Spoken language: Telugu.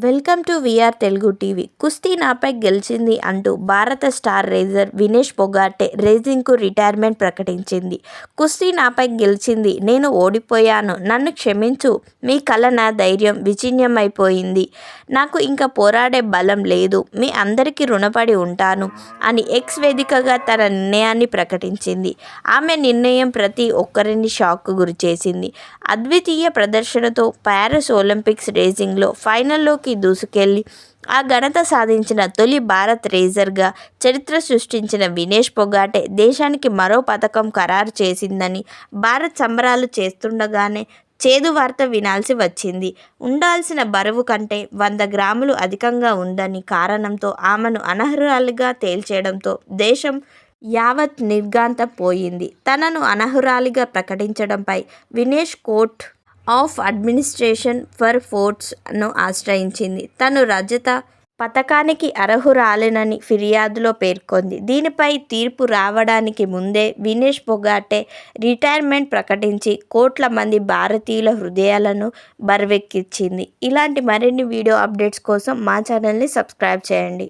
Welcome to VR Telugu TV. కుస్తీ నాపై గెలిచింది అంటూ భారత స్టార్ రేసర్ వినేష్ పొగాటే రేసింగ్కు రిటైర్మెంట్ ప్రకటించింది. కుస్తీ నాపై గెలిచింది, నేను ఓడిపోయాను, నన్ను క్షమించు, మీ కల నా ధైర్యం విచ్ఛిన్నమైపోయింది, నాకు ఇంకా పోరాడే బలం లేదు, మీ అందరికీ రుణపడి ఉంటాను అని ఎక్స్ వేదికగా తన నిర్ణయాన్ని ప్రకటించింది. ఆమె నిర్ణయం ప్రతి ఒక్కరిని షాక్కు గురిచేసింది. అద్వితీయ ప్రదర్శనతో పారిస్ ఒలింపిక్స్ రేసింగ్లో ఫైనల్లోకి దూసుకెళ్లి ఆ ఘనత సాధించిన తొలి భారత రేసర్గా చరిత్ర సృష్టించిన వినేష్ పొగాటే దేశానికి మరో పతకం ఖరారు చేసిందని భారత్ సంబరాలు చేస్తుండగానే చేదు వార్త వినాల్సి వచ్చింది. ఉండాల్సిన బరువు కంటే 100 గ్రాములు అధికంగా ఉందని కారణంతో ఆమెను అనర్హురాలిగా తేల్చేయడంతో దేశం యావత్ నిర్ఘాంతపోయింది. తనను అనర్హురాలిగా ప్రకటించడంపై Vinesh court of administration for స్పోర్ట్స్ను ఆశ్రయించింది. తను రజత పతకానికి అర్హురాలేనని ఫిర్యాదులో పేర్కొంది. దీనిపై తీర్పు రావడానికి ముందే వినేష్ పొగాటే రిటైర్మెంట్ ప్రకటించి కోట్ల మంది భారతీయుల హృదయాలను బరువెక్కించింది. ఇలాంటి మరిన్ని వీడియో అప్డేట్స్ కోసం మా ఛానల్ని సబ్స్క్రైబ్ చేయండి.